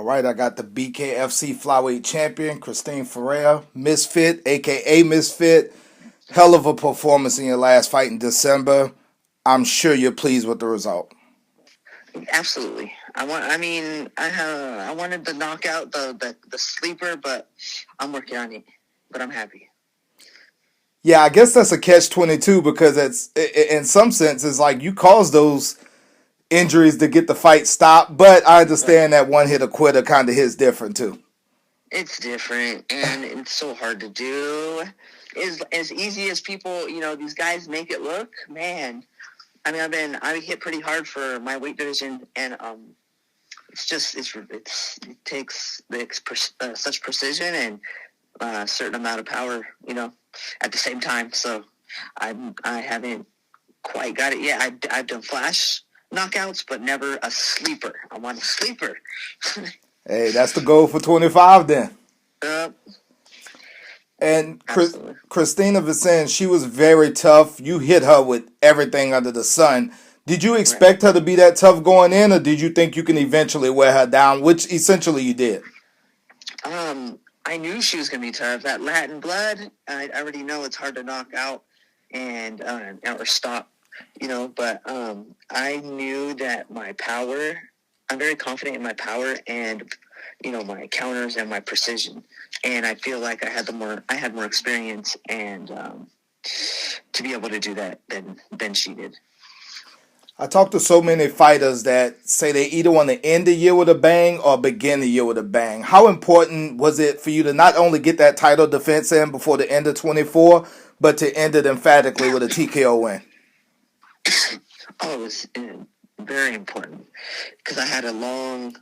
All right, I got the BKFC Flyweight champion, Christine Ferea, Misfit, aka Misfit. Hell of a performance in your last fight in December. I'm sure you're pleased with the result. Absolutely. I wanted to knock out the sleeper, but I'm working on it. But I'm happy. Yeah, I guess that's a catch-22 because in some sense, it's like you caused those injuries to get the fight stopped, but I Right. understand that one hit a quitter kind of hits different too. It's different, and it's so hard to do. Is as easy as people, these guys make it look. Man, I mean, I hit pretty hard for my weight division, and it takes such precision and a certain amount of power, at the same time. So I haven't quite got it yet. I've done flash knockouts, but never a sleeper. I want a sleeper. Hey, that's the goal for 25 then. uh, And Absolutely. Christina Vicens, she was very tough. You hit her with everything under the sun. Did you Right. expect her to be that tough going in, or did you think you can eventually wear her down, which essentially you did? I knew she was going to be tough. That Latin blood, I already know it's hard to knock out and or stop, But I knew that my power. I'm very confident in my power and my counters and my precision. And I feel like I had more experience and to be able to do that than she did. I talked to so many fighters that say they either want to end the year with a bang or begin the year with a bang. How important was it for you to not only get that title defense in before the end of 24, but to end it emphatically with a TKO win? Oh, it was very important because I had a long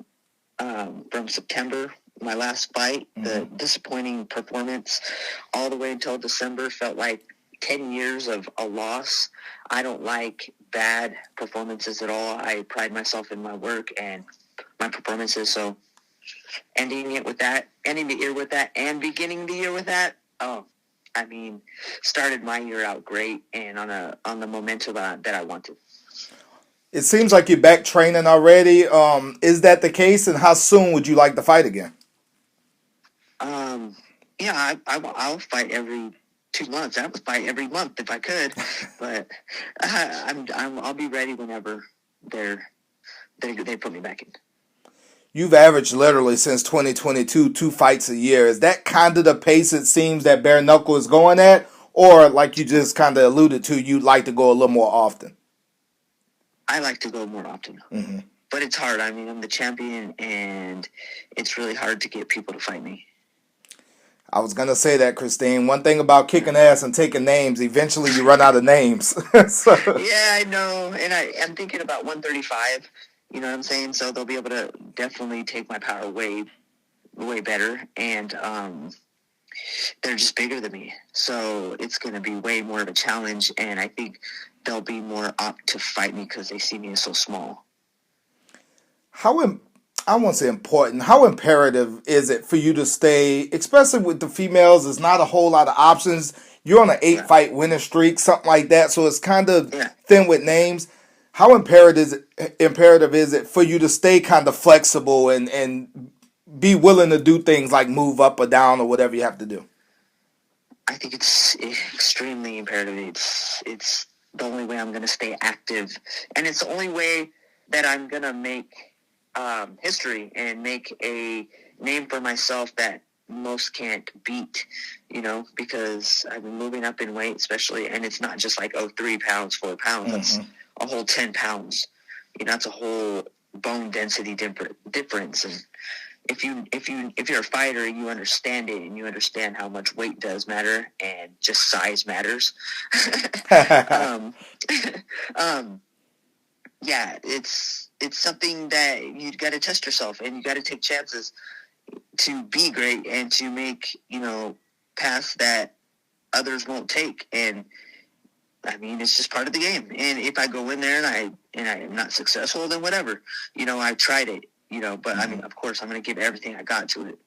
from September, my last fight, the disappointing performance, all the way until December felt like 10 years of a loss. I don't like bad performances at all. I pride myself in my work and my performances. So ending the year with that, and beginning the year with that, started my year out great and on the momentum that I wanted. It seems like you're back training already. Is that the case, and how soon would you like to fight again? Um, I'll fight every 2 months. I would fight every month if I could, but I'll be ready whenever they put me back in. You've averaged literally since 2022 two fights a year. Is that kind of the pace it seems that bare knuckle is going at, or like you just kind of alluded to, you'd like to go a little more often? I like to go more often, but it's hard. I mean, I'm the champion, and it's really hard to get people to fight me. I was gonna say that, Christine. One thing about kicking ass and taking names, eventually you run out of names. So, Yeah, I know, and I'm thinking about 135. You know what I'm saying? So they'll be able to definitely take my power way, way better, and they're just bigger than me. So it's going to be way more of a challenge, and I think they'll be more apt to fight me because they see me as so small. I won't say important. How imperative is it for you to stay, especially with the females? There's not a whole lot of options. You're on an 8-fight winning streak, something like that. So it's kind of Yeah. thin with names. How imperative is it for you to stay kind of flexible and be willing to do things like move up or down or whatever you have to do? I think it's extremely imperative. It's the only way I'm going to stay active, and it's the only way that I'm going to make history and make a name for myself that most can't beat, because I've been moving up in weight, especially, and it's not just like 3 pounds, 4 pounds. That's a whole 10 pounds. That's a whole bone density difference. And if you're a fighter, you understand it, and you understand how much weight does matter, and just size matters. um, yeah, it's something that you got to test yourself, and you got to take chances to be great and to make paths that others won't take. And I mean, it's just part of the game. And if I go in there and I am not successful, then whatever. I tried it. But I mean, of course, I'm going to give everything I got to it.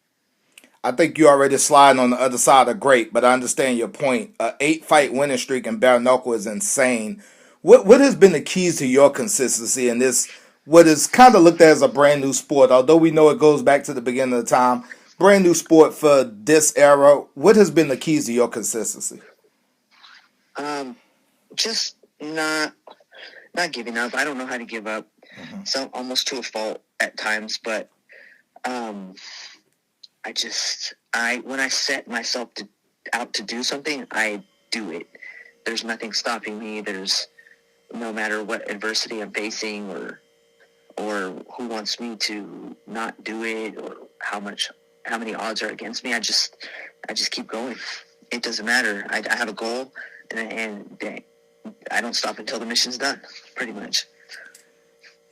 I think you're already sliding on the other side of great, but I understand your point. A 8-fight winning streak in bare knuckle is insane. What has been the keys to your consistency in this what is kind of looked at as a brand new sport, although we know it goes back to the beginning of the time, brand new sport for this era. What has been the keys to your consistency? Just not giving up. I don't know how to give up. Mm-hmm. So almost to a fault at times, but when I set myself out to do something, I do it. There's nothing stopping me. There's no matter what adversity I'm facing or who wants me to not do it or how many odds are against me. I just keep going. It doesn't matter. I have a goal and I don't stop until the mission's done, pretty much.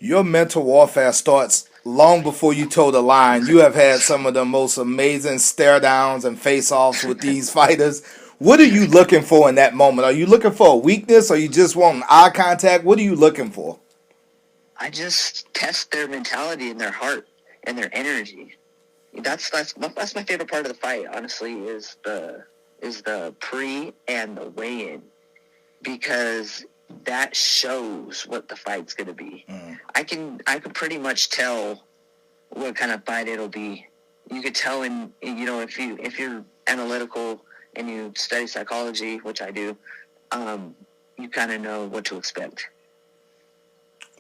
Your mental warfare starts long before you toe the line. You have had some of the most amazing stare downs and face offs with these fighters. What are you looking for in that moment? Are you looking for a weakness or you just want eye contact? What are you looking for? I just test their mentality and their heart and their energy. That's my favorite part of the fight, honestly, is the pre and the weigh-in, because that shows what the fight's going to be. Mm. I can pretty much tell what kind of fight it'll be. You could tell if you're analytical and you study psychology, which I do, you kind of know what to expect.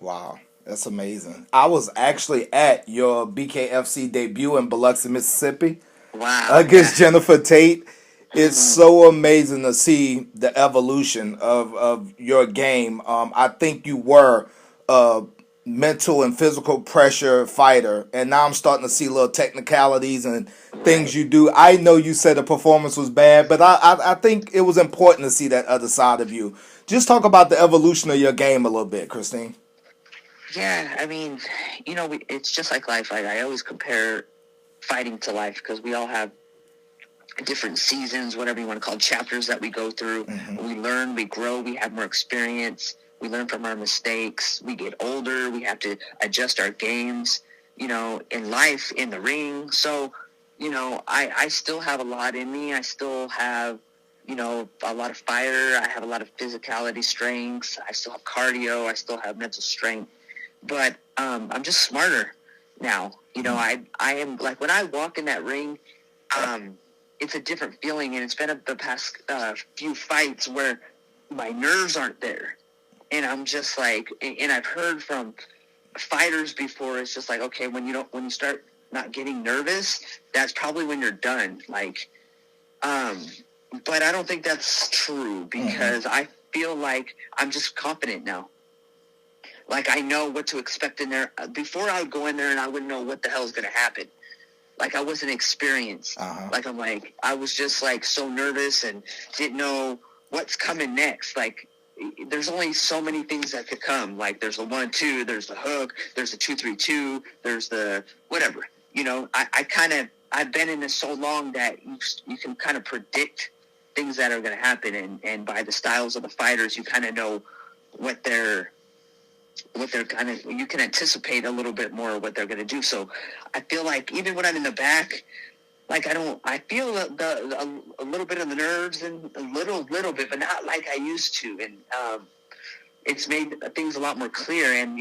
Wow, that's amazing. I was actually at your BKFC debut in Biloxi, Mississippi. Wow. Against Jennifer Tate. It's so amazing to see the evolution of your game. I think you were a mental and physical pressure fighter, and now I'm starting to see little technicalities and things you do. I know you said the performance was bad, but I think it was important to see that other side of you. Just talk about the evolution of your game a little bit, Christine. Yeah, I mean, it's just like life. I always compare fighting to life because we all have different seasons, whatever you want to call it, chapters that we go through. Mm-hmm. We learn, we grow, we have more experience. We learn from our mistakes. We get older. We have to adjust our games, in life, in the ring. So, I still have a lot in me. I still have, a lot of fire. I have a lot of physicality strengths. I still have cardio. I still have mental strength. But I'm just smarter now. I am, like, when I walk in that ring, it's a different feeling, and it's been the past few fights where my nerves aren't there. And I'm just like, and I've heard from fighters before, it's just like, okay, when you start not getting nervous, that's probably when you're done. Like, but I don't think that's true because I feel like I'm just confident now. Like, I know what to expect in there. Before I would go in there and I wouldn't know what the hell is going to happen. Like, I wasn't experienced. Like, I was just like so nervous and didn't know what's coming next. Like, there's only so many things that could come. Like, there's the 1-2, there's the hook, there's the 2-3-2, there's the whatever. I've been in this so long that you can kind of predict things that are going to happen, and by the styles of the fighters, you kind of know what they're kind of, you can anticipate a little bit more what they're going to do. So I feel like even when I'm in the back, like I feel a little bit of the nerves and a little bit, but not like I used to. And it's made things a lot more clear. And,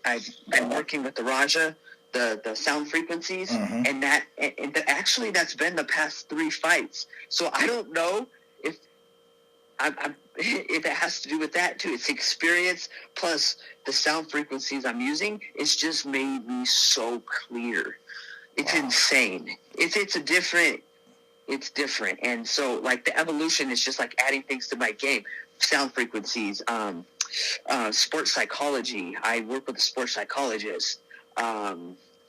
I've been working with the Raja, the sound frequencies, and actually that's been the past 3 fights. So I don't know if if it has to do with that too. It's experience plus the sound frequencies I'm using. It's just made me so clear. It's insane. It's different. And so, like, the evolution is just like adding things to my game. Sound frequencies, sports psychology. I work with a sports psychologist.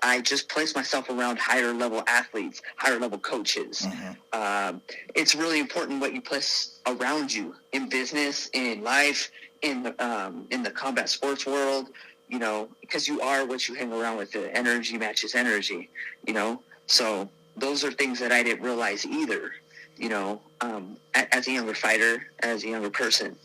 I just place myself around higher level athletes, higher level coaches. It's really important what you place around you in business, in life, in the combat sports world, because you are what you hang around with. The energy matches energy, So those are things that I didn't realize either, as a younger fighter, as a younger person.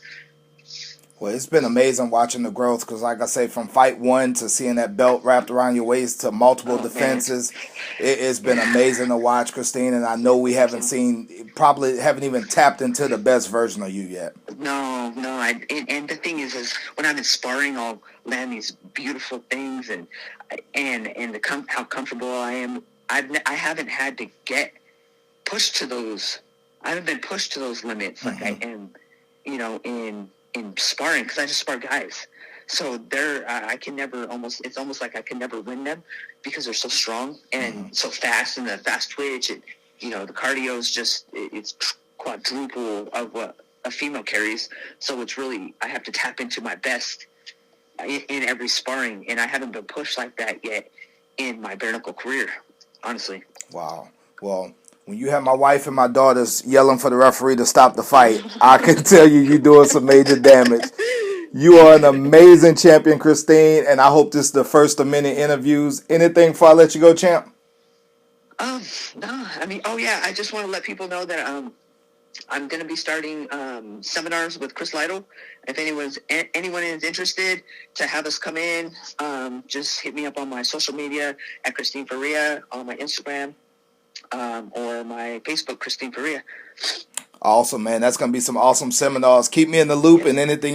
Well, it's been amazing watching the growth because, like I say, from fight one to seeing that belt wrapped around your waist to multiple Oh man, defenses, it's been yeah. amazing to watch, Christine. And I know we Thank haven't you. seen, probably haven't even tapped into the best version of you yet. No, no. And the thing is when I'm in sparring, I'll land these beautiful things, and how comfortable I am. I haven't had to get pushed to those. I haven't been pushed to those limits like I am, in sparring, because I just spar guys. So I can never it's almost like I can never win them because they're so strong and so fast, and the fast twitch, and the cardio is it's quadruple of what a female carries. So it's really, I have to tap into my best in every sparring, and I haven't been pushed like that yet in my bare knuckle career, honestly. Wow. Well, when you have my wife and my daughters yelling for the referee to stop the fight, I can tell you're doing some major damage. You are an amazing champion, Christine, and I hope this is the first of many interviews. Anything before I let you go, champ? No, I mean, oh yeah, I just want to let people know that I'm going to be starting seminars with Chris Lytle. If anyone is interested to have us come in, just hit me up on my social media at Christine Ferea, on my Instagram, or my Facebook, Christine Ferea. Awesome, man. That's going to be some awesome seminars. Keep me in the loop and anything you